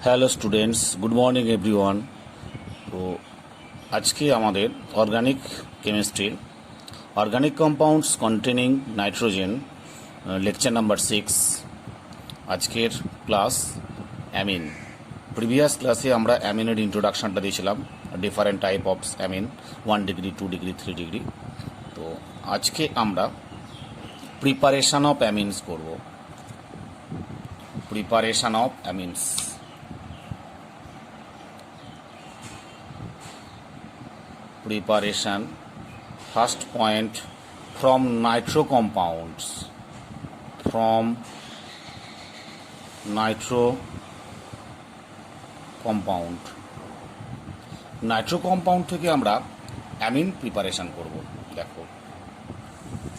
Hello students, good morning everyone. তো আজকে আমাদের অর্গানিক কেমিস্ট্রির organic compounds containing nitrogen lecture number 6। আজকের ক্লাস অ্যামিন। প্রিভিয়াস ক্লাসে আমরা অ্যামিনের ইন্ট্রোডাকশানটা দিয়েছিলাম, different type of amine, 1 degree, 2 degree, 3 degree. তো আজকে আমরা প্রিপারেশান অফ অ্যামিনস করব। Preparation of amines. Preparation. First point, from nitro compounds. From nitro compound. Nitro compound থেকে আমরা অ্যামিন প্রিপারেশন করব। দেখো,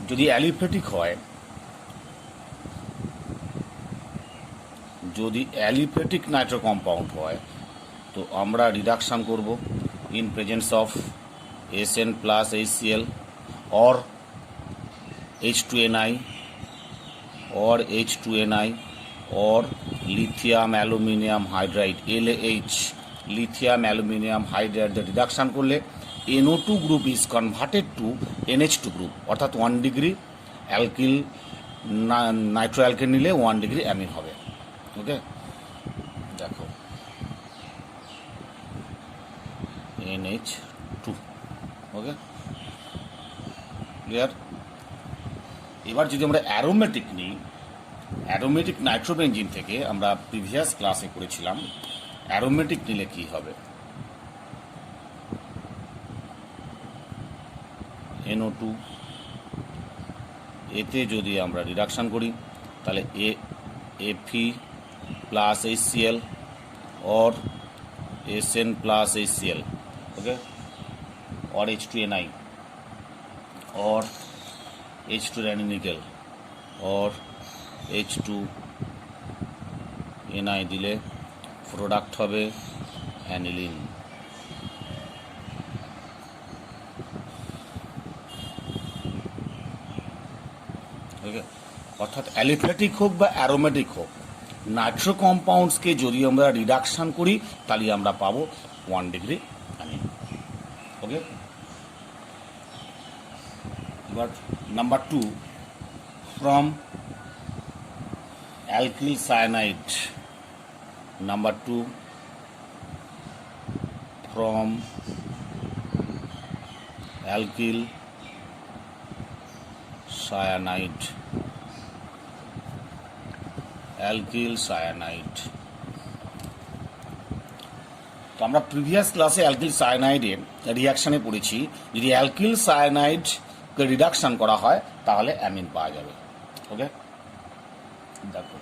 যদি অ্যালিফেটিক হয়, যদি অ্যালিফেটিক নাইট্রো কম্পাউন্ড হয় তো আমরা রিডাকশান করব in presence of SN plus HCl or H2Ni or H2Ni or lithium aluminium hydride LaH, lithium aluminium hydride। the reduction করলে NO2 group is converted to NH2 group, অর্থাৎ 1 degree alkyl Nitro alkane নিলে 1 degree amine হবে। ওকে, দেখো NH2। ওকে, clear? এবার যদি আমরা aromatic নিই, aromatic nitrobenzene থেকে আমরা প্রিভিয়াস ক্লাসে করেছিলাম, অ্যারোমেটিক নিলে কি হবে? NO2 এতে যদি আমরা রিডাকশান করি তাহলে Fe plus HCl or SN plus HCl, okay, or H2Ni or H2 nickel or H2Ni দিলে প্রোডাক্ট হবে অ্যানিলিন। ওকে, অর্থাৎ অ্যালিফ্যাটিক হোক বা অ্যারোমেটিক হোক, নাইট্রো কম্পাউন্ডসকে যদি আমরা রিডাকশান করি তাহলে আমরা পাবো 1 ডিগ্রি অ্যামিন। ওকে, এবার number 2, from alkyl cyanide. Number 2, from alkyl cyanide. Alkyl cyanide. তো আমরা প্রিভিয়াস ক্লাসে অ্যালকিল সায়ানাইডের রিয়াকশানে পড়েছি, যদি অ্যালকিল সায়ানাইডকে রিডাকশান করা হয় তাহলে অ্যামিন পাওয়া যাবে। ওকে, দেখো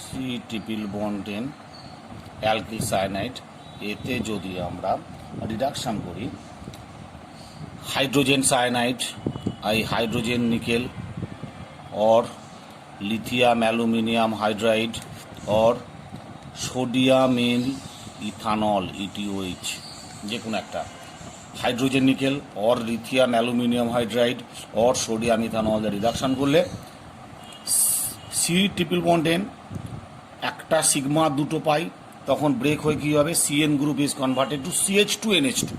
C∼10 অ্যালকিল সায়ানাইড, এতে যদি আমরা রিডাকশান করি hydrogen cyanide, hydrogen nickel or lithium aluminium hydride or sodium in ethanol ETOH, যে কোনো একটা hydrogen nickel or lithium aluminium hydride or sodium ethanol reduction করলে C∼10 একটা সিগমা দুটো পাই, তখন ব্রেক হয়ে কী হবে? CN group is converted to CH2NH2,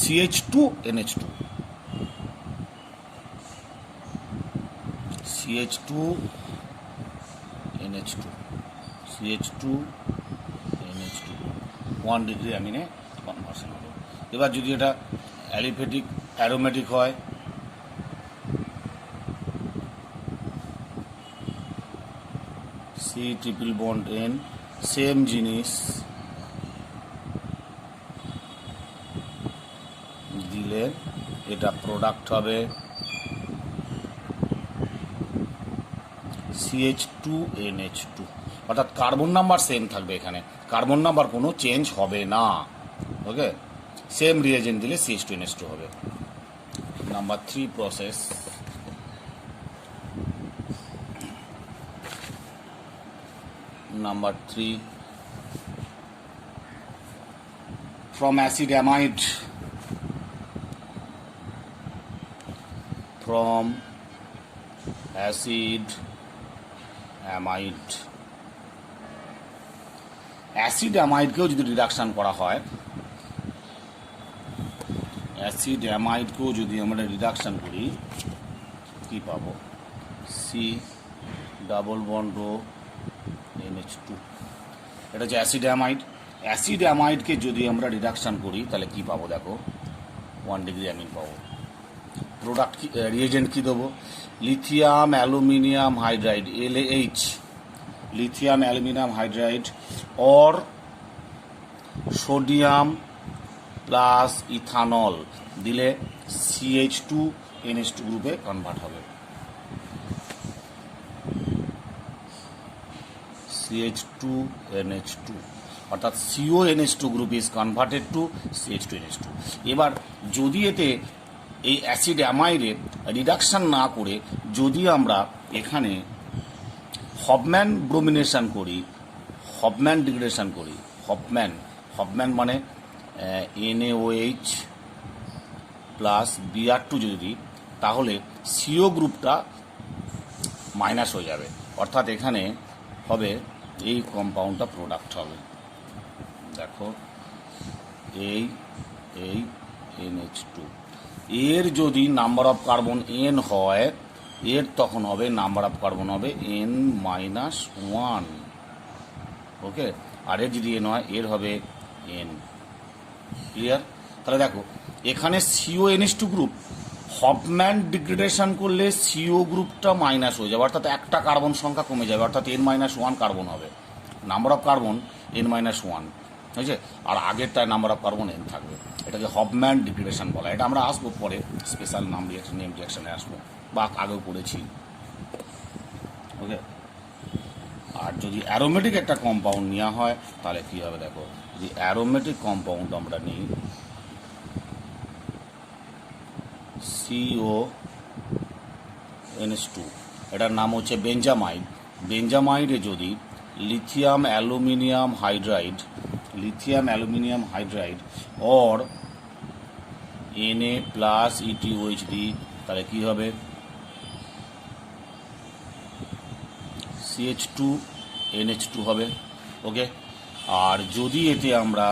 CH2NH2, CH2NH2, CH2NH2, 1 degree অ্যামিনে কনভার্সন হবে। এবার যদি এটা অ্যালিফেটিক অ্যারোমেটিক হয়, C∼10 সেম জিনিস দিলে এটা প্রোডাক্ট হবে CH2NH2, অর্থাৎ কার্বন নাম্বার সেম থাকবে, এখানে কার্বন নাম্বার কোনো চেঞ্জ হবে না। ওকে, সেম রিয়েজেন্ট দিলে CH2NH2 হবে। Number 3 process, number 3, from acid amide, from acid amide, acid অ্যামাইডকেও যদি রিডাকশান করা হয়, অ্যাসিড অ্যামাইডকেও যদি আমরা রিডাকশান করি কি পাবো? সি ডাবল বন্ড ও NH2, এটা হচ্ছে অ্যাসিড অ্যামাইড। অ্যাসিড অ্যামাইডকে যদি আমরা রিডাকশান করি তাহলে কি পাবো? দেখো 1 ডিগ্রি অ্যামিন পাবো। প্রোডাক্ট কি, রিয়েজেন্ট কী দেবো? Lithium aluminium hydride LaH, lithium aluminium hydride or sodium plus ethanol দিলে CH2NH2 গ্রুপে কনভার্ট হবে। CH2NH2 অর্থাৎ CONH2 group is converted to CH2NH2। এবার যদি এতে এই অ্যাসিড অ্যামাইডে রিডাকশান না করে যদি আমরা এখানে হফম্যান ব্রোমিনেশন করি, হফম্যান ডিগ্রেডেশন করি, হফম্যান মানে NaOH প্লাস Br2 যদি দিই তাহলে CO গ্রুপটা মাইনাস হয়ে যাবে, অর্থাৎ এখানে হবে এই কম্পাউন্ডটা প্রোডাক্ট হবে। দেখো এই NH2 এর যদি নাম্বার অফ কার্বন n হয়, এর তখন হবে নাম্বার অফ কার্বন হবে n-1, ওকে। আর এর যদি n হয় এর হবে n। ক্লিয়ার? তাহলে দেখো এখানে CONH2 গ্রুপ হফম্যান ডিগ্রেডেশন করলে CO গ্রুপটা মাইনাস হয়ে যাবে, অর্থাৎ একটা কার্বন সংখ্যা কমে যাবে, অর্থাৎ n-1 কার্বন হবে। নাম্বার অফ কার্বন n-1, বুঝছে? আর আগেরটায় নাম্বার অফ কার্বন n থাকবে। এটাকে হফম্যান ডিগ্রেডেশন বলা। এটা আমরা আসবো পরে, স্পেশাল নেম রিয়াকশানে আসবো, বা আগেও পড়েছি, ওকে। আর যদি অ্যারোমেটিক একটা কম্পাউন্ড নেওয়া হয় তাহলে কী হবে? দেখো যদি অ্যারোমেটিক কম্পাউন্ড আমরা নিই CONH2, এটার নাম হচ্ছে বেঞ্জামাইড। বেঞ্জামাইডে যদি lithium aluminium hydride or Na plus ETOH দিই তাহলে কী হবে? CH2NH2 হবে, ওকে। আর যদি এতে আমরা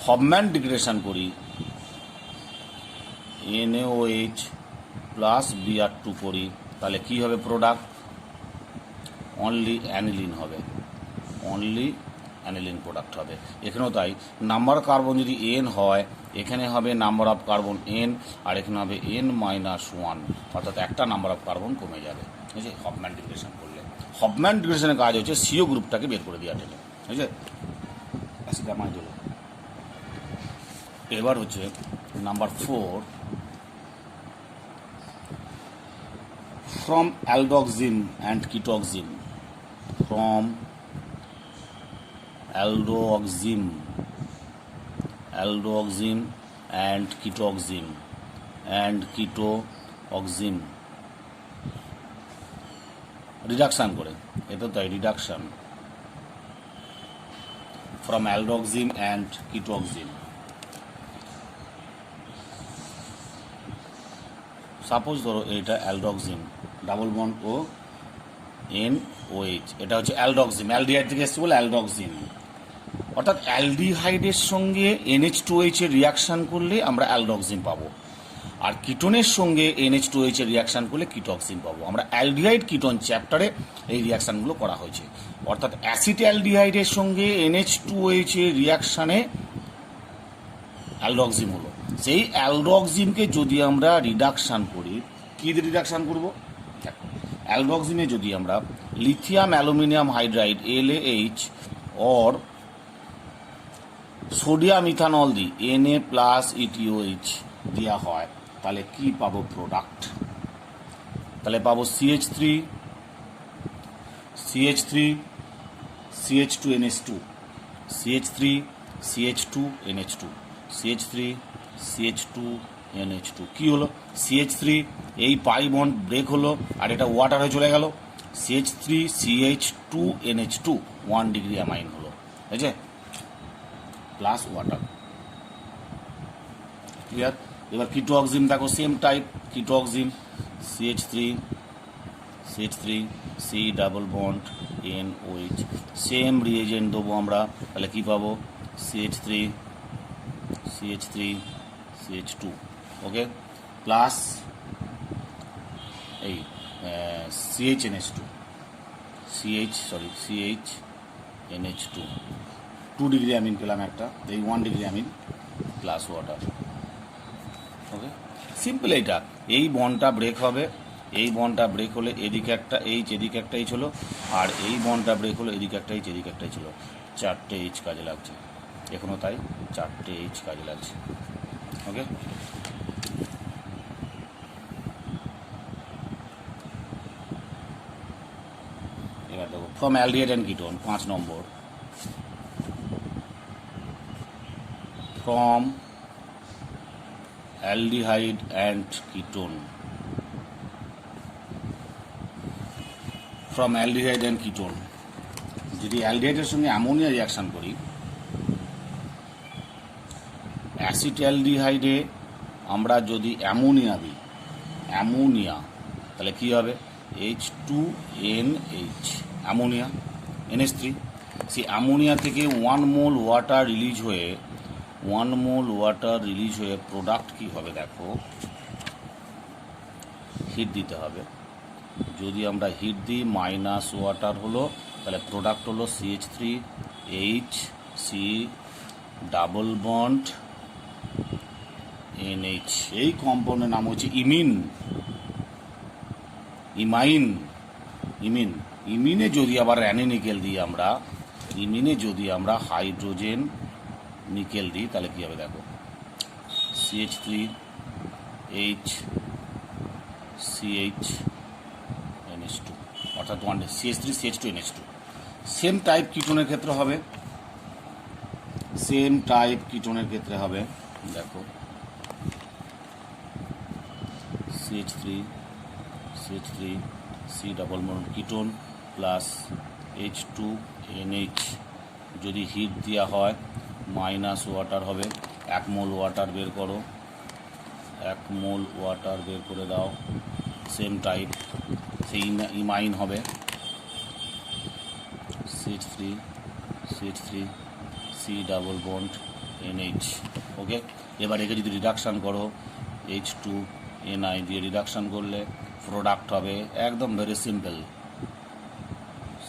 হফম্যান ডিগ্রেডেশন করি NaOH প্লাস Br2 করি তাহলে কী হবে? প্রোডাক্ট অনলি অ্যানিলিন হবে, অনলি অ্যানিলিন প্রোডাক্ট হবে। এখানেও তাই, নাম্বার কার্বন যদি n হয় এখানে হবে নাম্বার অফ কার্বন n, আর এখানে হবে n-1, অর্থাৎ একটা নাম্বার অফ কার্বন কমে যাবে, বুঝছে? হফম্যান ডিগ্রেডেশন করলে। হফম্যান ডিগ্রেডেশনের কাজ হচ্ছে CO গ্রুপটাকে বের করে দেওয়া টেনে, বুঝছে? অ্যাসিড অ্যামাইড হলো। এবার হচ্ছে number 4, from aldoxim and ketoxim, from aldoxim and ketoxim reduction করে, এটা তাই reduction from aldoxim and ketoxim। Suppose ধরো এটা অ্যালডক্সিম, ডাবল বন্ড ও NOH, এটা হচ্ছে অ্যালডক্সিম, অ্যালডিহাইড থেকে এসছে বলে অ্যালডক্সিম, অর্থাৎ অ্যালডিহাইডের সঙ্গে NH2OH এর রিয়াকশান করলে আমরা অ্যালডক্সিম পাবো, আর কিটোনের সঙ্গে NH2OH এর রিয়াকশান করলে কিটক্সিম পাবো। আমরা অ্যালডিহাইড কিটোন চ্যাপ্টারে এই রিয়াকশানগুলো করা হয়েছে, অর্থাৎ অ্যাসিড অ্যালডিহাইডের সঙ্গে NH2OH এর রিয়াকশানে অ্যালডক্সিম হলো। সেই অ্যালডক্সিমকে যদি আমরা রিডাকশান করি, কী দিয়ে রিডাকশান করব? অ্যালডক্সিমে যদি আমরা lithium aluminium hydride LaH or sodium ethanol দিই Na প্লাস ETOH দেওয়া হয় তাহলে কি পাবো? প্রোডাক্ট। তাহলে পাবো CH3 CH2NH2 CH3 CH2NH2 CH3 CH2NH2 কি হলো? CH3 এই পাই বন্ড ব্রেক হলো আর এটা ওয়াটার হয়ে চলে গেল, CH3 CH2NH2 1 ডিগ্রি অ্যামাইন হলো, বুঝছে? Plus water. ক্লিয়ার? এবার কিটোক্সিম দেখো same type, ketoxime CH3 CH3 C double bond NOH, same reagent দেবো আমরা, তাহলে কী পাবো? CH3 CH2, ওকে, প্লাস এই CHNH2 2 ডিগ্রি অ্যামিন পেলাম একটা, এই 1 ডিগ্রি অ্যামিন প্লাস ওয়াটার, ওকে, সিম্পল। এইটা এই বন্ডটা ব্রেক হবে, এই বন্ডটা ব্রেক হলে এদিকে একটা এইচ এদিকে একটা এইচ হলো, আর এই বন্ডটা ব্রেক হলো এদিকে একটা এইচ এদিকে একটা এইচ হলো, 4টে এইচ কাজে লাগছে, এখনও তাই 4টে এইচ কাজে লাগছে, ওকে। এবার দেখো from aldehyde and ketone, 5 number, from aldehyde and ketone, from aldehyde and ketone, যদি অ্যালডিহাইডের সঙ্গে অ্যামোনিয়া রিয়াকশান করি, অ্যাসিটালডিহাইডে আমরা যদি অ্যামোনিয়া দিই, তাহলে কী হবে? H2NH, অ্যামোনিয়া, NH3, সেই অ্যামোনিয়া থেকে 1 মোল ওয়াটার রিলিজ হয়ে প্রোডাক্ট কী হবে দেখো, হিট দিতে হবে। যদি আমরা হিট দিই মাইনাস ওয়াটার হলো, তাহলে প্রোডাক্ট হলো CH3H C double bond NH, এই কম্পাউন্ডের নাম হচ্ছে ইমিনে যদি আবার অ্যানিনিকেল দিই আমরা, হাইড্রোজেন নিকেল দিই, তাহলে কী হবে দেখো, CH3H CH অর্থাৎ CH3 CH2 NH2। Same type কিটোনের ক্ষেত্রে হবে, দেখো CH3 C double bond ketone plus H2NH, যদি হিট দেওয়া হয় মাইনাস ওয়াটার হবে, 1 মোল ওয়াটার বের করো, 1 মোল ওয়াটার বের করে দাও, সেম টাইপ, সেই ইমাইন হবে CH3 C double bond NH, ওকে। এবার একে যদি রিডাকশান করো, H2NI দিয়ে রিডাকশান করলে প্রোডাক্ট হবে একদম ভেরি সিম্পল,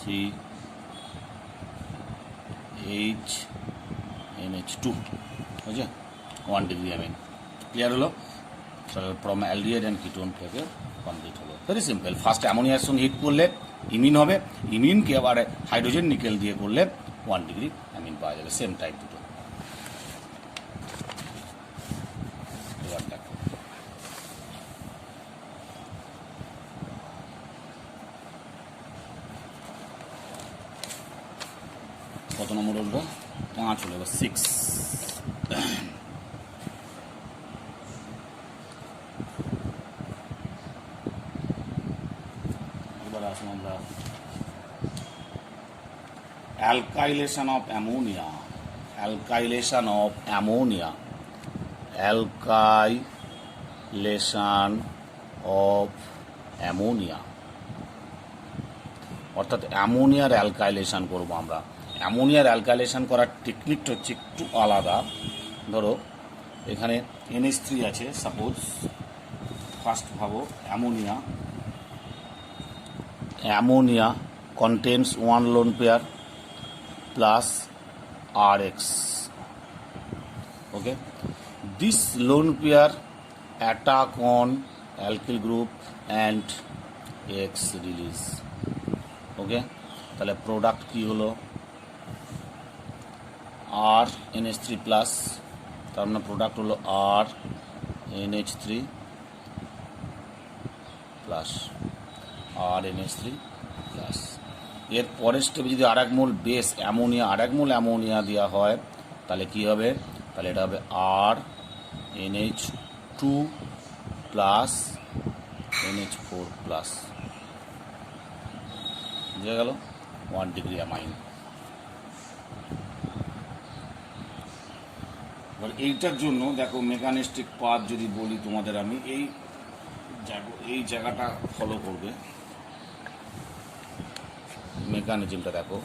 CHNH2, বুঝছে, 1 ডিগ্রি অ্যামিন, ক্লিয়ার হলো? ফ্রম অ্যালডিহাইড অ্যান্ড কিটোন থেকে কমপ্লিট হলো, ভেরি সিম্পল। ফার্স্ট অ্যামোনিয়ার সঙ্গে হিট করলে ইমিন হবে, ইমিনকে আবার হাইড্রোজেন নিকেল দিয়ে করলে 1 ডিগ্রি অ্যামিন পাওয়া যাবে, সেম টাইপ দুটো। এবার দেখো কত নম্বর হলো? 5 হলো, এবার 6। এবার আসুন আমরা অ্যালকাইলেশন অফ অ্যামোনিয়া, অর্থাৎ অ্যামোনিয়ার অ্যালকাইলেশন করবো আমরা। অ্যামোনিয়ার অ্যালকাইলেশন করার টেকনিকটা হচ্ছে একটু আলাদা। ধরো এখানে NH3 আছে, সাপোজ, ফার্স্ট ভাবো ammonia contains 1 lone pair plus RX, okay. This lone pair attack on alkyl group and X release, okay. তাহলে প্রোডাক্ট কি হলো? RNH3 প্লাস, তার মানে প্রোডাক্ট হলো RNH3 প্লাস, এর পরের স্টেপে যদি আর 1 মোল বেস অ্যামোনিয়া, দেওয়া হয়, তাহলে কি হবে? তাহলে এটা হবে RNH2 প্লাস NH4 প্লাস, বুঝে গেল? 1 ডিগ্রি অ্যামাইন। এবার এইটার জন্য দেখো মেকানিস্টিক পাথ যদি বলি তোমাদের, আমি এই জায়গাটা ফলো করবে। মেকানিজমটা দেখো,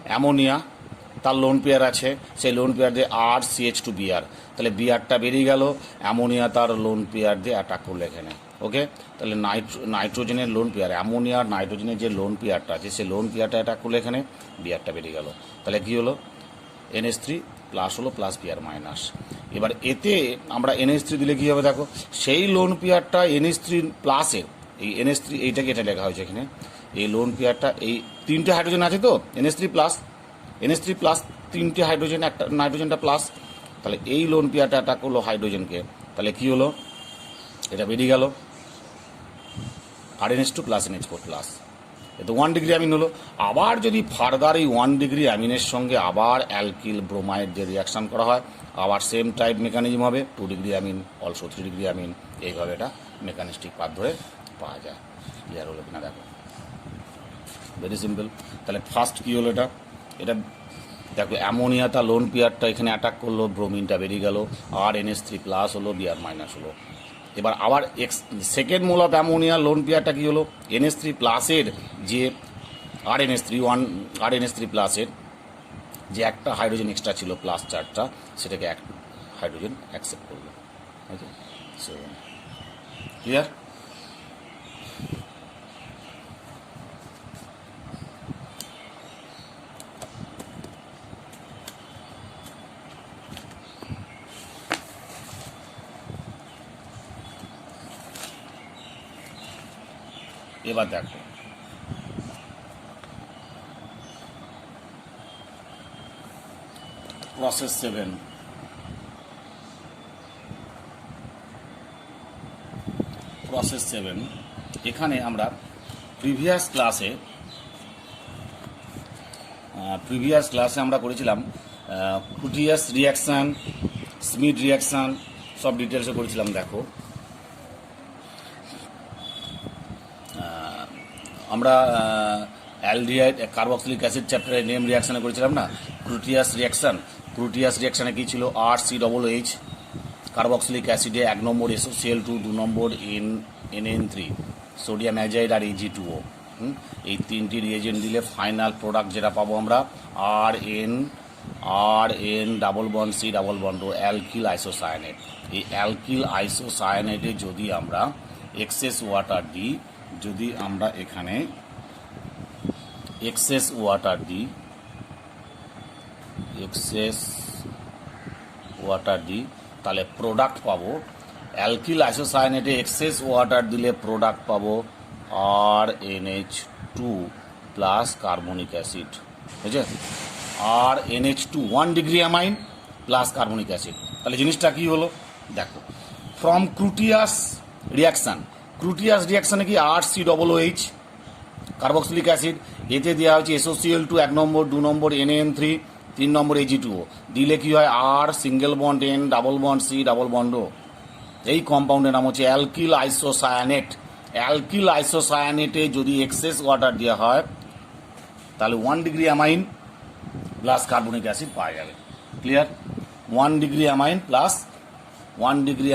অ্যামোনিয়া তার লোন পেয়ার আছে, সেই লোন পেয়ার দিয়ে RCH2Br, তাহলে বিআরটা বেরিয়ে গেল, অ্যামোনিয়া তার লোন পেয়ার দিয়ে অ্যাটাক করলো এখানে। ওকে, তাহলে নাইট্রোজেনের লোন পেয়ার, অ্যামোনিয়া আর নাইট্রোজেনের যে লোন পেয়ারটা আছে সেই লোন পেয়ারটা অ্যাটাক করলো এখানে, বিআরটা বেরিয়ে গেল। তাহলে কী হলো, NH3 প্লাস হলো প্লাস বিআর মাইনাস। এবার এতে আমরা NH3 দিলে কী হবে দেখো, সেই লোন পেয়ারটা NH3 প্লাসের, এই NH3 এইটাকে এটা লেখা হয়েছে এখানে, এই লোন পেয়ারটা এই তিনটে হাইড্রোজেন আছে তো, NH3 প্লাস তিনটে হাইড্রোজেন, একটা নাইট্রোজেনটা প্লাস, তাহলে এই লোন পেয়ারটা অ্যাটাক করলো হাইড্রোজেনকে, তাহলে কী হলো, এটা বেরিয়ে গেল RNH2 প্লাস NH4 প্লাস, এ তো 1 ডিগ্রি অ্যামিন হলো। আবার যদি ফার্দার এই 1 ডিগ্রি অ্যামিনের সঙ্গে আবার অ্যালকিল ব্রোমাইড দিয়ে রিয়াকশান করা হয়, আবার সেম টাইপ মেকানিজম হবে, 2 degree amine, also 3 degree amine, এইভাবে এটা মেকানিস্টিক পাথ ধরে পাওয়া যায়। ক্লিয়ার হলো কিনা দেখো, ভেরি সিম্পল। তাহলে ফার্স্ট কী হলো, এটা দেখো অ্যামোনিয়া তার লোন পেয়ারটা এখানে অ্যাটাক করলো, ব্রোমিনটা বেরিয়ে গেল, আর NH3 প্লাস হলো, বিআর মাইনাস হলো। এবার আবার second mole of ammonia loan পেয়ারটা কী হলো, NH3 প্লাসের যে RNH3 প্লাসের যে একটা হাইড্রোজেন এক্সট্রা ছিল প্লাস চার্জটা, সেটাকে এক হাইড্রোজেন অ্যাকসেপ্ট করলো। ওকে, সো ক্লিয়ার। এবার দেখো প্রসেস 7, এখানে আমরা প্রিভিয়াস ক্লাসে আমরা করেছিলাম প্রোটিয়াস রিয়াকশান, স্মিথ রিয়াকশান, সব ডিটেলসে করেছিলাম। দেখো আমরা অ্যালডিহাইড কার্বক্সিলিক অ্যাসিড চ্যাপ্টারে নেম রিয়াকশানে করেছিলাম না, প্রোটিয়াস রিয়াকশানে কী ছিল, RCOOH কার্বক্সিলিক অ্যাসিডে 1 নম্বর SOCl2, 2 নম্বর NN3, সোডিয়াম অ্যাজাইড আর Ag2O, এই তিনটি রিয়েজেন্ট দিলে ফাইনাল প্রোডাক্ট যেটা পাবো আমরা RN double bond C double bond O alkyl isocyanate. এই অ্যালকিল আইসোসায়ানেটে যদি আমরা এক্সেস ওয়াটার দিই, যদি আমরা এখানে এক্সেস ওয়াটার দিই তাহলে প্রোডাক্ট পাবো, অ্যালকিল আইসোসায়ানেটে এক্সেস ওয়াটার দিলে প্রোডাক্ট পাবো RNH2 প্লাস কার্বনিক অ্যাসিড, বুঝছে, RNH2 1 degree amine plus carbonic acid. তাহলে জিনিসটা কী হলো দেখো, ফ্রম ক্রুটিয়াস রিয়াকশানে কি RCOOH কার্বক্সিলিক অ্যাসিড, এতে দেওয়া হচ্ছে SOCl2 1 নম্বর, 2 নম্বর NN3, 3 নম্বর Ag2O, দিলে কি হয় R single bond N double bond C double bond O। এই কম্পাউন্ডের নাম হচ্ছে অ্যালকিল আইসোসায়ানেটে যদি এক্সেস ওয়াটার দেওয়া হয় তাহলে 1 degree amine plus carbonic acid পাওয়া যাবে। Clear, 1 degree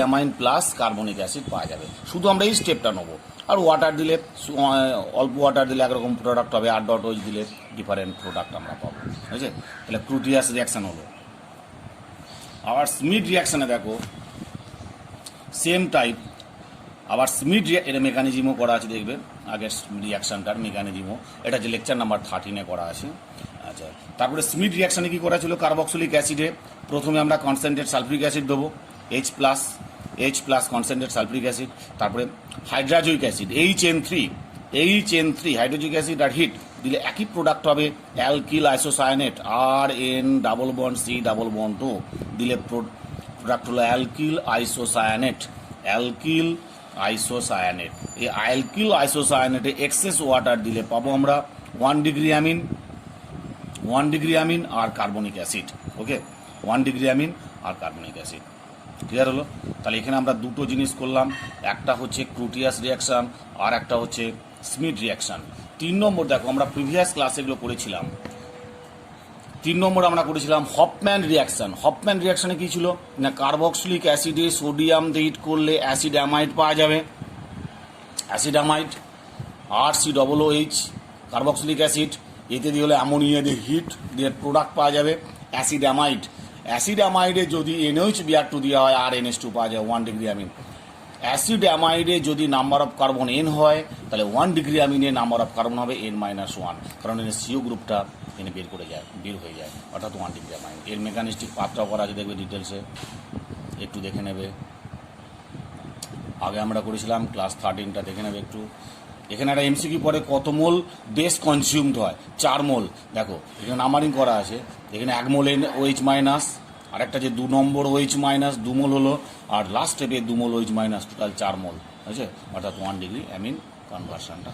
amine plus carbonic acid পাওয়া যাবে। শুধু আমরা এই স্টেপটা নেবো, আর ওয়াটার দিলে অল্প ওয়াটার দিলে একরকম প্রোডাক্ট হবে, R.OH দিলে ডিফারেন্ট প্রোডাক্ট আমরা পাবো, বুঝছে। তাহলে প্রোটিয়াস রিয়াকশান হলো। আবার স্মিথ রিয়াকশানে দেখো সেম টাইপ, আবার স্মিথ এর মেকানিজমও করা আছে, দেখবে আগের রিয়াকশানটার মেকানিজমও, এটা যে লেকচার নাম্বার 13 করা আছে। আচ্ছা, তারপরে স্মিথ রিয়াকশানে কী করা ছিল, কার্বক্সিলিক অ্যাসিডে প্রথমে আমরা কনসেন্ট্রেট সালফিউরিক অ্যাসিড দেবো, H plus concentrate sulphuric acid, তারপরে হাইড্রাজোয়িক অ্যাসিড H N3 হাইড্রোজোয়িক অ্যাসিড আর হিট দিলে একই প্রোডাক্ট হবে alkyl isocyanate, RN double bond C double bond O, দিলে প্রোডাক্ট হলো অ্যালকিল আইসোসায়ানেট। এই অ্যালকিল আইসোসায়ানেটে এক্সেস ওয়াটার দিলে পাবো আমরা 1 ডিগ্রি অ্যামিন আর কার্বনিক অ্যাসিড। ওকে, 1 ডিগ্রি অ্যামিন আর কার্বনিক অ্যাসিড। ক্লিয়ার হলো। তাহলে এখানে আমরা দুটো জিনিস করলাম, একটা হচ্ছে ক্রুটিয়াস রিয়াকশান আর একটা হচ্ছে স্মিথ রিয়াকশান। 3 নম্বর দেখো, আমরা প্রিভিয়াস ক্লাসে এগুলো করেছিলাম। 3 নম্বর আমরা করেছিলাম হফম্যান রিয়াকশানে কী ছিল না, কার্বক্সিলিক অ্যাসিডে সোডিয়াম দিয়ে হিট করলে অ্যাসিড অ্যামাইড পাওয়া যাবে, RCOOH কার্বক্সিলিক অ্যাসিড, এতে দিয়ে হলে অ্যামোনিয়া দিয়ে হিট দিয়ে প্রোডাক্ট পাওয়া যাবে অ্যাসিড অ্যামাইড। অ্যাসিড অ্যামাইডে যদি NH2 দেওয়া হয় আর NH2 পাওয়া যায় 1 ডিগ্রি অ্যামিন। অ্যাসিড অ্যামাইডে যদি নাম্বার অফ কার্বন N হয় তাহলে 1 ডিগ্রি অ্যামিনে নাম্বার অফ কার্বন হবে N-1, কারণ এর CO গ্রুপটা এনে বের হয়ে যায়, অর্থাৎ 1 ডিগ্রি অ্যামাইন। এর মেকানিস্টিক পাথটাও করা আছে, দেখবে ডিটেলসে, একটু দেখে নেবে। আগে আমরা করেছিলাম ক্লাস 13টা, দেখে নেবে একটু। এখানে একটা MCQ পরে কত মোল বেস কনজিউমড হয়, 4 মোল। দেখো এখানে নাম্বারিং করা আছে, এখানে 1 মোল OH মাইনাস, আর একটা যে 2 নম্বর OH মাইনাস 2 মোল হলো, আর লাস্ট স্টেপে 2 মোল OH মাইনাস, টোটাল 4 মোল আছে, অর্থাৎ 1 ডিগ্রি অ্যামিন কনভার্সনটা।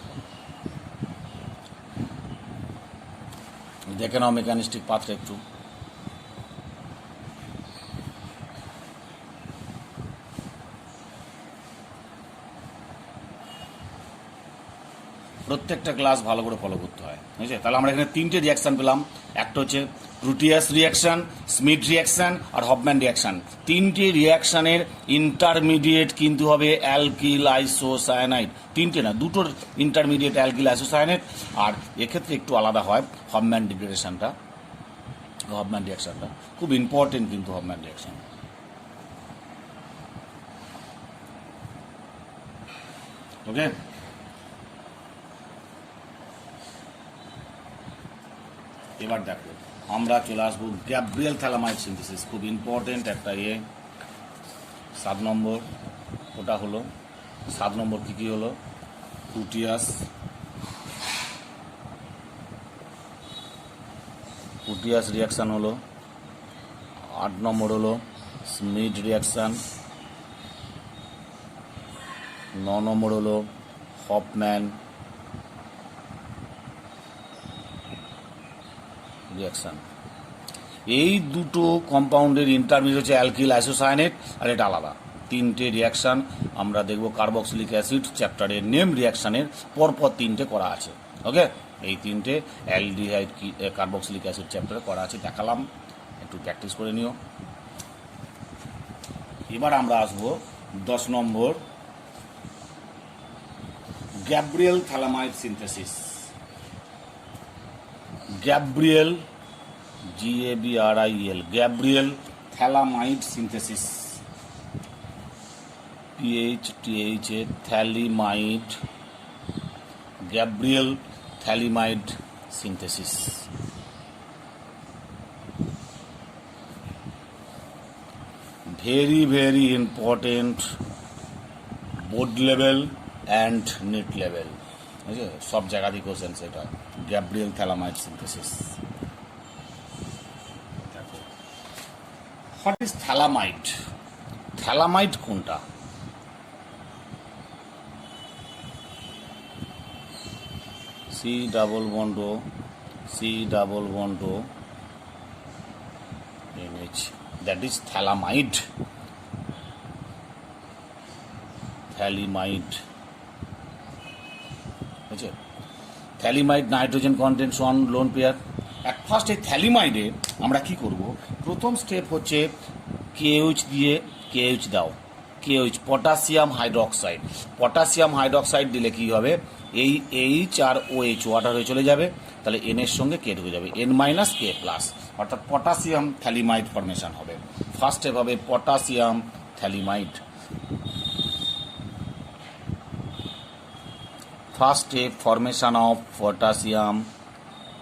দেখে নাও মেকানিস্টিক পাথটা একটু। প্রত্যেকটা ক্লাস ভালো করে ফলো করতে হয়, বুঝছে? তাহলে আমরা এখানে 3টে রিয়াকশান পেলাম। একটা হচ্ছে প্রোটিয়াস রিয়াকশান, স্মিথ রিয়াকশান আর হফম্যান রিয়াকশান। 3টে রিয়াকশানের ইন্টারমিডিয়েট কিন্তু হবে অ্যালকিল আইসোসায়ানাইড। 3টে না, 2টোর ইন্টারমিডিয়েট অ্যালকিল আইসোসায়ানাইড। আর এক্ষেত্রে একটু আলাদা হয় হফম্যান ডিগ্রেডেশনটা। হফম্যান রিয়াকশানটা খুব ইম্পর্টেন্ট কিন্তু হফম্যান রিয়াকশান। ওকে, এবার দেখো আমরা চলে আসবো গ্যাব্রিয়েল থ্যালামাইড সিনথেসিস, খুব ইম্পর্টেন্ট একটা 7 নম্বর। ওটা হলো 7 নম্বর কী হলো? প্রোটিয়াস রিয়াকশান হলো। 8 নম্বর হলো স্মিথ রিয়াকশান। 9 নম্বর হলো হফম্যান রিয়াকশান। এই দুটো কম্পাউন্ডের ইন্টারমিডিয়েট হচ্ছে অ্যালকিল আইসোসায়ানেট, আর এটা আলাদা। 3টে রিয়াকশান আমরা দেখব কার্বক্সিলিক অ্যাসিড চ্যাপ্টারের নেম রিয়াকশানের পরপর 3টে করা আছে। ওকে, এই 3টে অ্যালডিহাইড কার্বক্সিলিক অ্যাসিড চ্যাপ্টারে করা আছে, দেখালাম, একটু প্র্যাকটিস করে নিও। এবার আমরা আসবো 10 number Gabriel phthalimide synthesis. Gabriel GABRIEL Gabriel phthalimide synthesis. PHTHA phthalimide, Gabriel phthalimide synthesis. Very very important board level and NEET level, বুঝলে? সব জায়গাতেই কোশ্চেন সেটা Gabriel phthalimide synthesis. What is phthalimide? Phthalimide কোনটা? C double bond O NH, that is thalamide. বুঝছে? Phthalimide nitrogen contents 1 lone pair. At first এই থ্যালিমাইডে আমরা কি করব? প্রথম স্টেপ হচ্ছে KH দিয়ে KH দাও, KH potassium hydroxide. Potassium hydroxide দিলে কি হবে? এই H আর OH ওয়াটার হয়ে চলে যাবে, তাহলে N এর সঙ্গে K ঢুকে যাবে, N-K+, অর্থাৎ পটাশিয়াম থ্যালিমাইড ফর্মেশন হবে। ফার্স্ট স্টেপ হবে potassium phthalimide. First step formation of potassium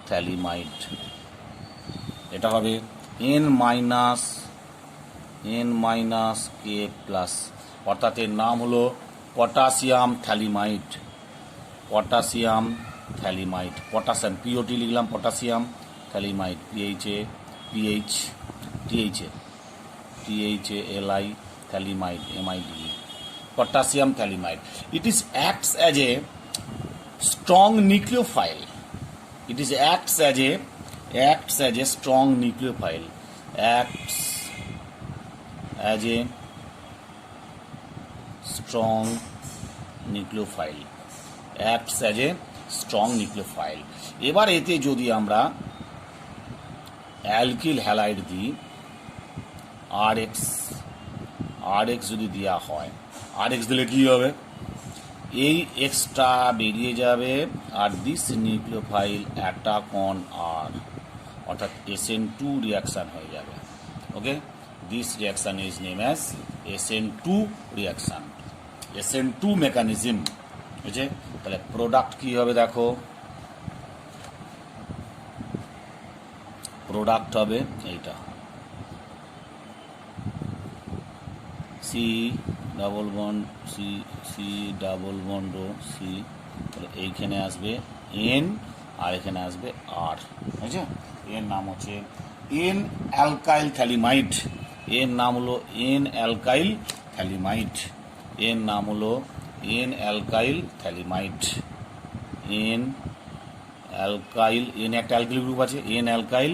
phthalimide, এটা হবে N-K+, অর্থাৎ এর নাম হলো potassium phthalimide. Potassium phthalimide, potassium POT লিখলাম, potassium phthalimide THALI phthalimide MIDE, potassium thalamide. It is acts as a strong nucleophile. It is acts as a strong nucleophile. Acts as a strong nucleophile. Acts as a strong nucleophile. এবার এতে যদি আমরা alkyl halide দিই, RX যদি দেওয়া হয়, RX দিলে কি হবে? এই এক্সট্রা বেরিয়ে যাবে আর this nucleophile attack on R, অর্থাৎ SN2 রিয়াকশান হয়ে যাবে। Okay, this reaction is name as SN2 reaction, SN2 mechanism. বুঝছে? তাহলে প্রোডাক্ট কী হবে দেখো, প্রোডাক্ট হবে এইটা C double bond C double bond C, তাহলে এইখানে আসবে N আর এখানে আসবে R। বুঝছে? এর নাম হচ্ছে N অ্যালকাইল থ্যালিমাইড, এর নাম হলো N অ্যালকাইল থ্যালিমাইড, এর নাম হলো N alkyl phthalimide, N alkyl, N একটা অ্যালকাইল গ্রুপ আছে, N alkyl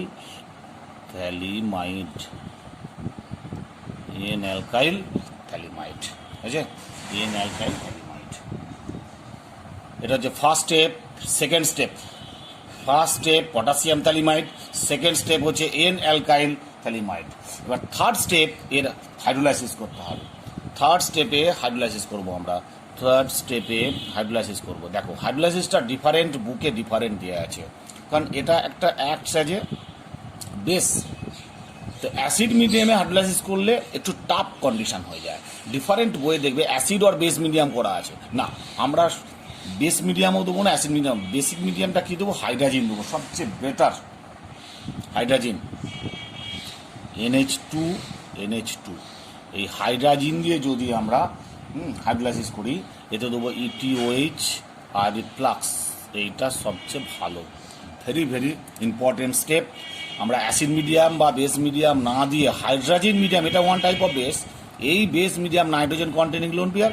phthalimide, N alkyl phthalimide. বুঝছে? N alkyl phthalimide. এটা হচ্ছে first step. Second step, first step potassium phthalimide, second step হচ্ছে N অ্যালকাইল থ্যালিমাইড। এবার থার্ড স্টেপ এর hydrolysis করতে হবে। থার্ড স্টেপে হাইড্রোলাইসিস করব আমরা, থার্ড স্টেপে হাইড্রোলাইসিস করব। দেখো হাইড্রোলাইসিসটা ডিফারেন্ট বুকে ডিফারেন্ট দেওয়া আছে, কারণ এটা একটা অ্যাক্টস অ্যাজ এ বেস। তো অ্যাসিড মিডিয়ামে হাইড্রোলাইসিস করলে একটু টাফ কন্ডিশন হয়ে যায়। ডিফারেন্ট বইয়ে দেখবে অ্যাসিড আর বেস মিডিয়াম করা আছে, না আমরা বেস মিডিয়ামও দেবো না, অ্যাসিড মিডিয়াম। বেসিক মিডিয়ামটা কী দেবো, হাইড্রোজেন দেবো, সবচেয়ে বেটার হাইড্রোজেন, NH2 এই হাইড্রোজেন দিয়ে যদি আমরা হাইড্রোলাইসিস করি, এতে দেবো ETOH আর রিফ্লাক্স, এইটা সবচেয়ে ভালো, ভেরি ভেরি ইম্পর্টেন্ট স্টেপ। আমরা অ্যাসিড মিডিয়াম বা বেস মিডিয়াম না দিয়ে হাইড্রোজেন মিডিয়াম, এটা ওয়ান টাইপ অফ বেস, এই base medium nitrogen containing lone pair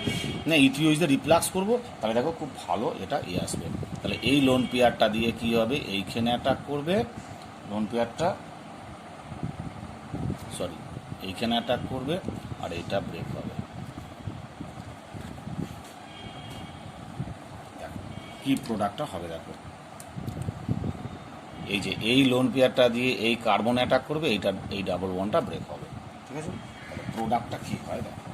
না ETOH দিয়ে রিফ্লাক্স করবো, তাহলে দেখো খুব ভালো এটা আসবে। তাহলে এই লোন পেয়ারটা দিয়ে কি হবে, এইখানে অ্যাটাক করবে লোন পেয়ারটা, সরি এইখানে অ্যাটাক করবে আর এইটা ব্রেক হবে। দেখো কি প্রোডাক্টটা হবে, দেখো এই যে এই লোন পেয়ারটা দিয়ে এই কার্বন অ্যাটাক করবে, এইটা এই ডাবল বন্ডটা ব্রেক হবে। ঠিক আছে, তাহলে প্রোডাক্টটা কি হয় দেখো।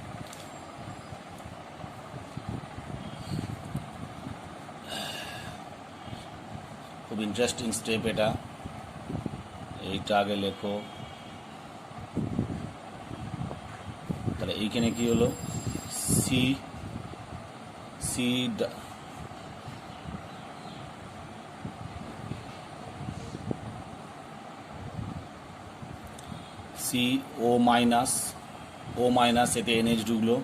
খুব ইন্টারেস্টিং স্টেপ এটা, এইটা আগে লেখো। তাহলে এইখানে কি হলো, সি সি CO মাইনাস, ও মাইনাস, এতে NH ঢুকলো,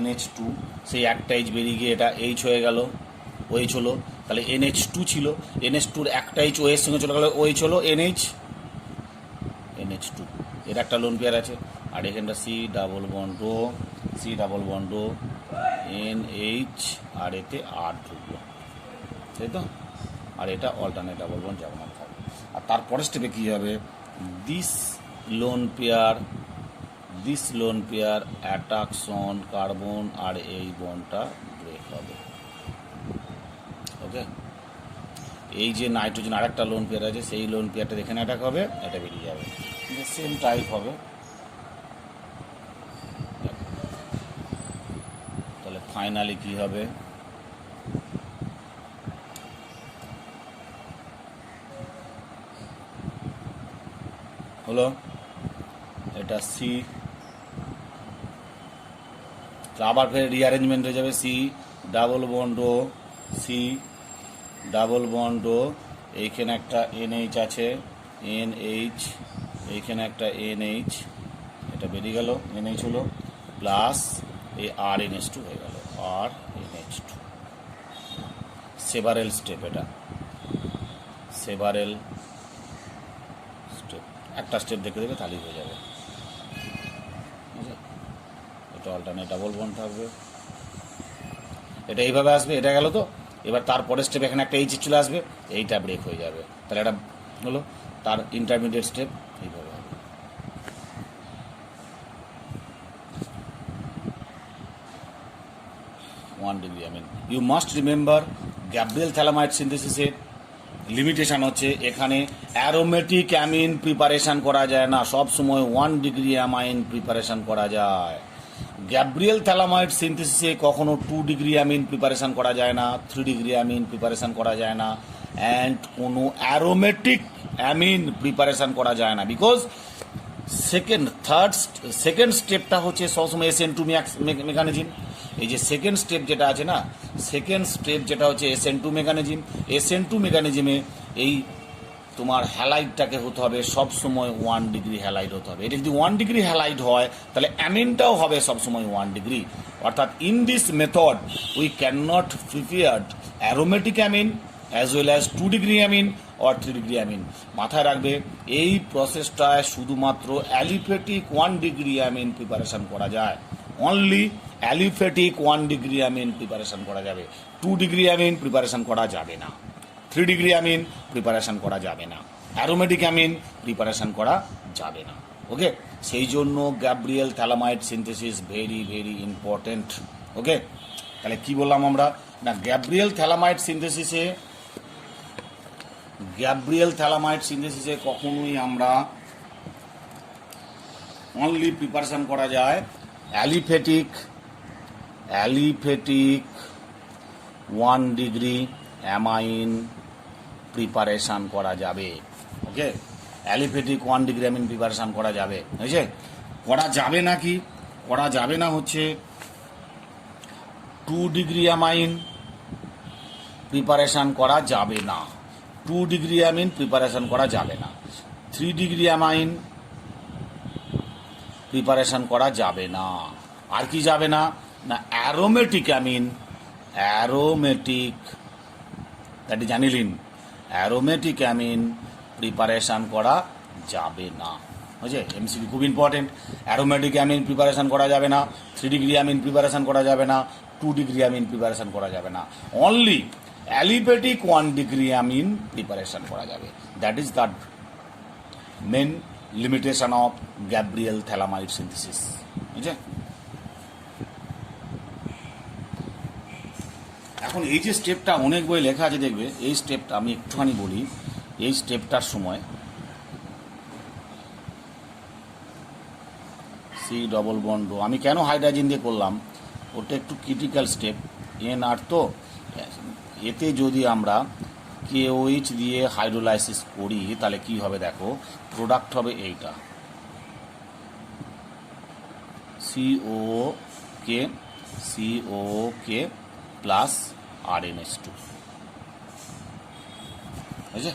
NH2 সেই একটা H বেরিয়ে গিয়ে এটা H হয়ে গেল, OH হলো। তাহলে NH2 ছিল, NH2-র একটা H OH সঙ্গে চলে গেল, OH হলো NH2, এর একটা লোন পেয়ার আছে। আর এখানটা C ডাবল বন্ড NH আর এতে R ঢুকলো, তাই তো। আর এটা অল্টারনেট ডাবল বন্ড যেমন থাকবে। আর তারপরে স্টেপে কী হবে, this lone pair attacks on carbon আর এই বন্ডটা ব্রেক হবে। ওকে, এই যে নাইট্রোজেন আর একটা লোন পেয়ার আছে, সেই লোন পেয়ারটা এখানে অ্যাটাক হবে, এটা বেরিয়ে যাবে, সেম টাইপ হবে। তাহলে ফাইনালি কি হবে, হলো এটা সি, আবার ফের রিঅ্যারেঞ্জমেন্ট হয়ে যাবে, সি ডাবল বন্ড এইখানে একটা NH আছে, NH, এইখানে একটা NH, এটা বেরিয়ে গেল, NH হলো, প্লাস এই RNH2 হয়ে গেল, RNH2। সেভারেল স্টেপ, এটা সেভারেল স্টেপ, একটা স্টেপ দেখে দেবে তাহলেই হয়ে যাবে। এটা অল্টারনেট ডাবল বন্ড থাকবে, এটা এইভাবে আসবে, এটা গেল তো। এবার তারপরে স্টেপ এখানে একটা H চলে আসবে, এইটা ব্রেক হয়ে যাবে, তাহলে এটা হলো তার ইন্টারমিডিয়েট স্টেপ, এইভাবে হবে। You must remember Gabriel phthalimide সিনথেসিসের লিমিটেশান হচ্ছে এখানে অ্যারোমেটিক অ্যামিন প্রিপারেশান করা যায় না, সব সময় 1 ডিগ্রি অ্যামাইন প্রিপারেশান করা যায়। গ্যাব্রিয়েল থ্যালামাইড সিনথেসিসে কখনো 2 ডিগ্রি অ্যামিন প্রিপারেশন করা যায় না, 3 ডিগ্রি অ্যামিন প্রিপারেশন করা যায় না, অ্যান্ড কোনো অ্যারোমেটিক অ্যামিন প্রিপারেশন করা যায় না, বিকজ সেকেন্ড স্টেপটা হচ্ছে সবসময় SN2 মেকানিজম। এই যে সেকেন্ড স্টেপ যেটা আছে না, সেকেন্ড স্টেপ যেটা হচ্ছে SN2 মেকানিজম, SN2 মেকানিজমে এই তোমার হ্যালাইডটাকে হতে হবে সবসময় 1 ডিগ্রি হ্যালাইড হতে হবে। এটা যদি 1 ডিগ্রি হ্যালাইড হয় তাহলে অ্যামিনটাও হবে সবসময় 1 ডিগ্রি। অর্থাৎ in this method we can not prepare aromatic amine as well as 2 degree amine or 3 degree amine. মাথায় রাখবে এই প্রসেসটায় শুধুমাত্র অ্যালিফেটিক 1 ডিগ্রি অ্যামিন প্রিপারেশন করা যায়, only aliphatic 1 degree amine preparation করা যাবে, 2 ডিগ্রি অ্যামিন প্রিপারেশন করা যাবে না, 3 ডিগ্রি অ্যামিন প্রিপারেশন করা যাবে না, অ্যারোমেটিক অ্যামিন প্রিপারেশন করা যাবে না। ওকে, সেই জন্য Gabriel phthalimide synthesis very very important. Okay, তাহলে কি বললাম আমরা না, গ্যাব্রিয়েল থ্যালামাইড সিনথেসিসে কখনোই আমরা অনলি প্রিপারেশন করা যায় অ্যালিফেটিক 1 ডিগ্রি অ্যামাইন প্রিপারেশন করা যাবে। ওকে, অ্যালিফেটিক 1 ডিগ্রি অ্যামিন প্রিপারেশন করা যাবে, বুঝেছে? করা যাবে না, কি করা যাবে না হচ্ছে 2 ডিগ্রি অ্যামাইন প্রিপারেশন করা যাবে না, 2 ডিগ্রি অ্যামিন প্রিপারেশন করা যাবে না, 3 ডিগ্রি অ্যামাইন প্রিপারেশন করা যাবে না। আর কি যাবে না না, aromatic amine, that is aniline, aromatic amine preparation করা যাবে না। বুঝছে? MCQ খুব ইম্পর্টেন্ট। অ্যারোমেটিক অ্যামিন প্রিপারেশন করা যাবে না, 3 ডিগ্রি অ্যামিন প্রিপারেশন করা যাবে না, 2 ডিগ্রি অ্যামিন প্রিপারেশন করা যাবে না, only aliphatic 1 degree amine preparation করা যাবে। That is the main limitation of Gabriel phthalimide synthesis. বুঝছে? এখন এই যে স্টেপটা অনেক বই লেখা আছে দেখবে, এই স্টেপটা আমি একটুখানি বলি। এই স্টেপটার সময় সি ডবল বন্ড আমি কেন হাইড্রোজেন দিয়ে করলাম, ওটা একটু ক্রিটিক্যাল স্টেপ। NR তো এতে যদি আমরা KOH দিয়ে হাইড্রোলাইসিস করি তাহলে কি হবে দেখো, প্রোডাক্ট হবে এইটা COOK প্লাস RNH2। বুঝছে?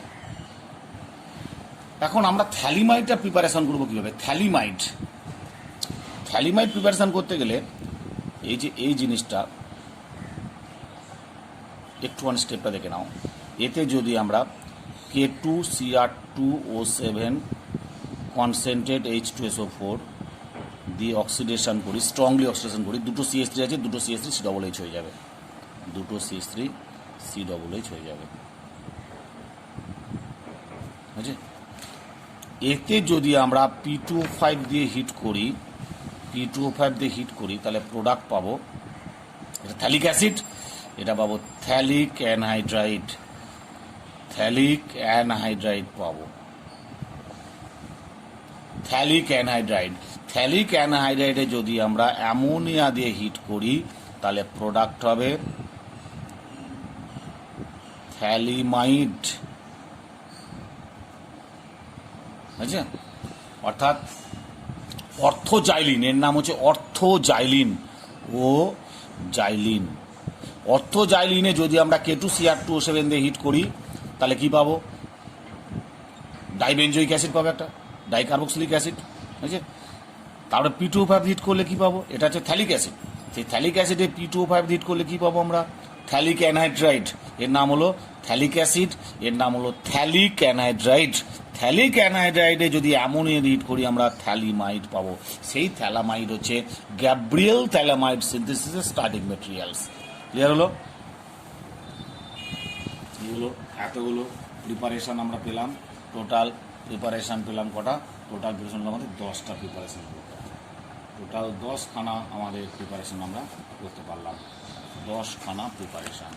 এখন আমরা থ্যালিমাইডটা প্রিপারেশন করবো কীভাবে? থ্যালিমাইড প্রিপারেশন করতে গেলে এই জিনিসটা একটুখানি স্টেপটা দেখে নাও। এতে যদি আমরা K2Cr2O7 কনসেন্ট্রেট H2SO4 দিয়ে অক্সিডেশন করি, স্ট্রংলি অক্সিডেশন করি, দুটো CH3 আছে, দুটো CH3 COOH হয়ে যাবে, দুটো CH3 COOH হয়ে যাবে। বুঝছে? এতে যদি আমরা P2O5 দিয়ে হিট করি তাহলে প্রোডাক্ট পাবো, এটা থ্যালিক অ্যাসিড, এটা পাবো থ্যালিক অ্যানহাইড্রাইড পাবো, থ্যালিক অ্যানহাইড্রাইডে যদি আমরা অ্যামোনিয়া দিয়ে হিট করি তাহলে প্রোডাক্ট হবে থ্যালিমাইড। বুঝছে? অর্থাৎ অর্থোজাইলিন, এর নাম হচ্ছে অর্থোজাইলিন ও জাইলিন। অর্থোজাইলিনে যদি আমরা K2Cr2O7 দিয়ে হিট করি তাহলে কি পাবো, ডাইবেনজোইক অ্যাসিড পাবো, একটা ডাইকার্বক্সিলিক অ্যাসিড। বুঝছে? তারপরে P2O5 হিট করলে কি পাবো, এটা হচ্ছে থ্যালিক অ্যাসিড। সেই থ্যালিক অ্যাসিডে P2O5 হিট করলে কি পাবো আমরা, থ্যালিক অ্যানহাইড্রাইড, এর নাম হলো থ্যালিক অ্যাসিড, এর নাম হলো থ্যালিক অ্যানহাইড্রাইড। থ্যালিক অ্যানহাইড্রাইডে যদি অ্যামোনিয়া হিট করি আমরা থ্যালিমাইড পাবো। সেই থ্যালামাইড হচ্ছে Gabriel phthalimide সিনথেসিসের starting materials. Clear হলো? এগুলো এতগুলো প্রিপারেশন আমরা পেলাম, টোটাল প্রিপারেশন পেলাম কটা, টোটাল প্রিপারেশন আমাদের 10টা প্রিপারেশন করতে হবে, টোটাল 10খানা আমাদের প্রিপারেশন আমরা করতে পারলাম, 10খানা প্রিপারেশন।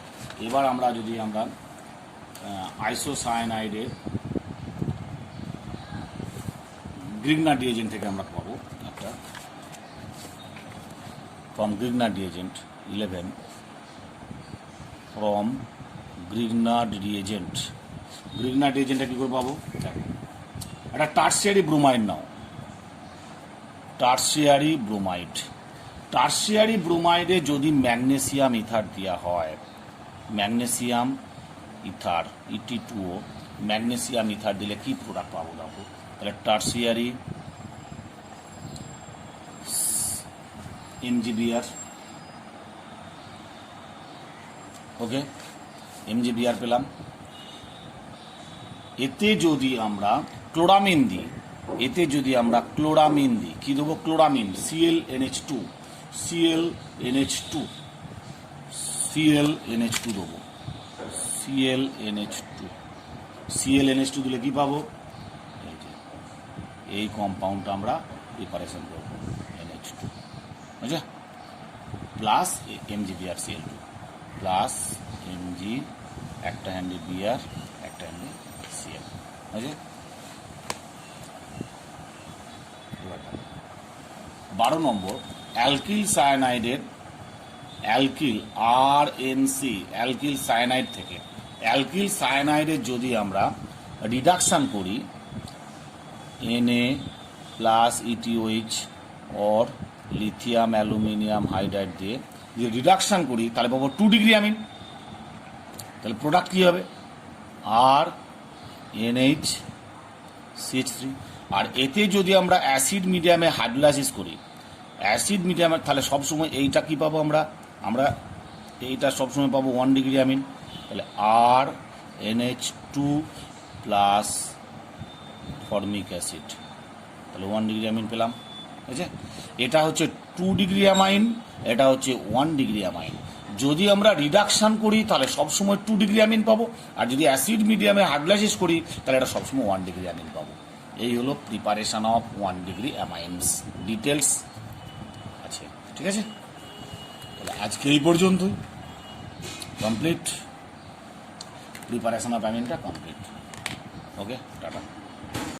এবার আমরা যদি আমরা আইসোসায়ানাইডের গ্রিগনার ডিএজেন্ট থেকে আমরা পাবো একটা from Grignard reagent 11 from Grignard reagent কি করে পাবো? একটা টার্সিয়ারি ব্রোমাইড নাও, টার্সিয়ারি ব্রোমাইডে যদি ম্যাগনেসিয়াম ইথার দেওয়া হয়, magnesium ether ET2O magnesium ether দিলে কি প্রোডাক্ট পাবো? দেখো তাহলে টার্সিয়ারি MgBr, ওকে MgBr পেলাম। এতে যদি আমরা ক্লোরামিন দিই, কি দেবো? ক্লোরামিন ClNH2 দেবো, ClNH2 দিলে কি পাবো? এই কম্পাউন্ডটা আমরা প্রিপারেশন করবো NH2, বুঝলে? প্লাস MgBrCl2 প্লাস Mg, একটা হ্যান্ডে Br, একটা হ্যান্ডে Cl, বুঝলে? 12 নম্বর অ্যালকিল সায়ানাইডের RNC অ্যালকিল সায়ানাইড থেকে অ্যালকিল সায়ানাইডের যদি আমরা রিডাকশান করি Na plus ETOH or lithium aluminium hydride দিয়ে যদি রিডাকশান করি তাহলে পাবো 2 ডিগ্রি অ্যামিন। তাহলে প্রোডাক্ট কী হবে? RNHCH3। আর এতে যদি আমরা অ্যাসিড মিডিয়ামে হাইড্রোলাইসিস করি, তাহলে সবসময় এইটা কি পাবো? আমরা এইটা সবসময় পাবো 1 ডিগ্রি অ্যামিন। তাহলে RNH2 প্লাস ফর্মিক অ্যাসিড, তাহলে 1 ডিগ্রি অ্যামিন পেলাম। ঠিক আছে, এটা হচ্ছে 2 ডিগ্রি অ্যামাইন, এটা হচ্ছে 1 ডিগ্রি অ্যামাইন। যদি আমরা রিডাকশান করি তাহলে সবসময় 2 ডিগ্রি অ্যামিন পাবো, আর যদি অ্যাসিড মিডিয়ামে হাইড্রোলাইসিস করি তাহলে এটা সবসময় 1 ডিগ্রি অ্যামিন পাবো। এই হলো preparation of 1 degree amines details আছে। ঠিক আছে, তাহলে আজকে এই পর্যন্তই, কমপ্লিট প্রিপারেশন অফ অ্যামিনটা কমপ্লিট। Okay, tata.